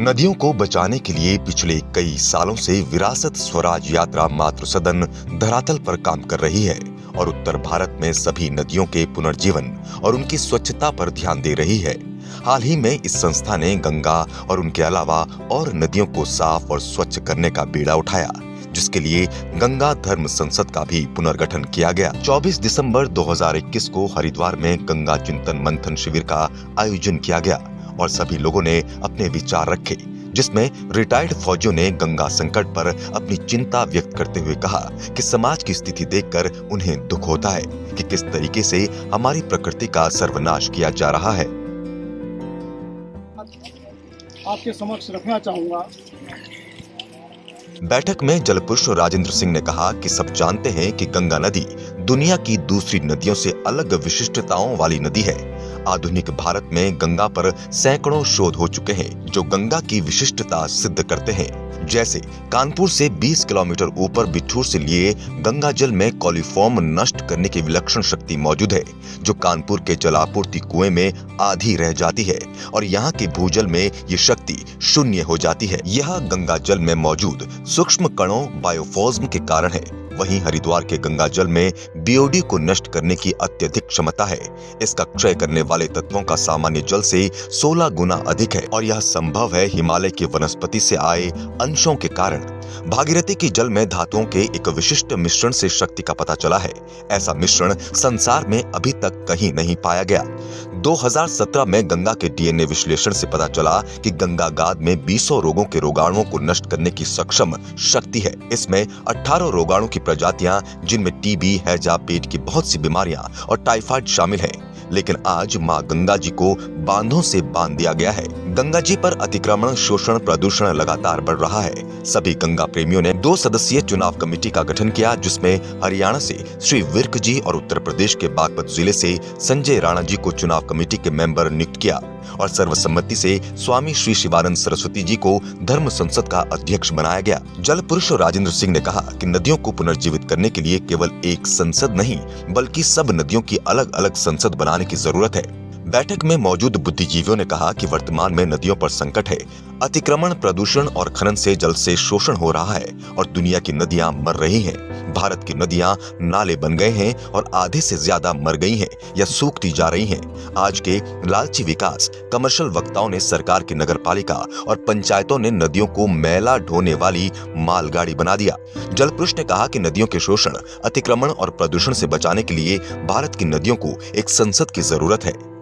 नदियों को बचाने के लिए पिछले कई सालों से विरासत स्वराज यात्रा मातृ सदन धरातल पर काम कर रही है और उत्तर भारत में सभी नदियों के पुनर्जीवन और उनकी स्वच्छता पर ध्यान दे रही है। हाल ही में इस संस्था ने गंगा और उनके अलावा और नदियों को साफ और स्वच्छ करने का बीड़ा उठाया, जिसके लिए गंगा धर्म संसद का भी पुनर्गठन किया गया। 24 दिसंबर 2021 को हरिद्वार में गंगा चिंतन मंथन शिविर का आयोजन किया गया और सभी लोगों ने अपने विचार रखे, जिसमें रिटायर्ड फौजियों ने गंगा संकट पर अपनी चिंता व्यक्त करते हुए कहा कि समाज की स्थिति देखकर उन्हें दुख होता है कि किस तरीके से हमारी प्रकृति का सर्वनाश किया जा रहा है। आपके समक्ष रखना चाहूंगा। बैठक में जलपुरुष राजेंद्र सिंह ने कहा कि सब जानते हैं कि गंगा नदी दुनिया की दूसरी नदियों से अलग विशिष्टताओं वाली नदी है। आधुनिक भारत में गंगा पर सैकड़ों शोध हो चुके हैं जो गंगा की विशिष्टता सिद्ध करते हैं। जैसे कानपुर से 20 किलोमीटर ऊपर बिठूर से लिए गंगा जल में कॉलीफॉर्म नष्ट करने की विलक्षण शक्ति मौजूद है, जो कानपुर के जलापूर्ति कुएं में आधी रह जाती है और यहाँ के भूजल में ये शक्ति शून्य हो जाती है। यह गंगा जल में मौजूद सूक्ष्म कणों बायोफॉर्म के कारण है। वहीं हरिद्वार के गंगा जल में बीओडी को नष्ट करने की अत्यधिक क्षमता है। इसका क्षय करने वाले तत्वों का सामान्य जल से 16 गुना अधिक है और यह संभव है हिमालय की वनस्पति से आए अंशों के कारण। भागीरथी के जल में धातुओं के एक विशिष्ट मिश्रण से शक्ति का पता चला है। ऐसा मिश्रण संसार में अभी तक कहीं नहीं पाया गया। 2017 में गंगा के डीएनए विश्लेषण से पता चला कि गंगा गाद में 20 रोगों के रोगाणुओं को नष्ट करने की सक्षम शक्ति है। इसमें 18 रोगाणु की प्रजातियां, जिनमें टीबी, हैजा, पेट की बहुत सी बीमारियां और टाइफाइड शामिल हैं। लेकिन आज माँ गंगा जी को बांधों से बांध दिया गया है। गंगा जी पर अतिक्रमण, शोषण, प्रदूषण लगातार बढ़ रहा है। सभी गंगा प्रेमियों ने 2 सदस्यीय चुनाव कमेटी का गठन किया, जिसमें हरियाणा से श्री विर्क जी और उत्तर प्रदेश के बागपत जिले से संजय राणा जी को चुनाव कमेटी के मेंबर नियुक्त किया और सर्वसम्मति से स्वामी श्री शिवानंद सरस्वती जी को धर्म संसद का अध्यक्ष बनाया गया। जल पुरुष राजेंद्र सिंह ने कहा कि नदियों को पुनर्जीवित करने के लिए केवल एक संसद नहीं, बल्कि सब नदियों की अलग अलग संसद बनाने की जरूरत है। बैठक में मौजूद बुद्धिजीवियों ने कहा कि वर्तमान में नदियों पर संकट है। अतिक्रमण, प्रदूषण और खनन से जल से शोषण हो रहा है और दुनिया की नदियां मर रही हैं। भारत की नदियां नाले बन गए हैं और आधे से ज्यादा मर गई हैं या सूखती जा रही हैं। आज के लालची विकास, कमर्शियल वक्ताओं ने सरकार की नगरपालिका और पंचायतों ने नदियों को मैला ढोने वाली मालगाड़ी बना दिया। जल पुरुष ने कहा कि नदियों के शोषण, अतिक्रमण और प्रदूषण से बचाने के लिए भारत की नदियों को एक संसद की जरूरत है।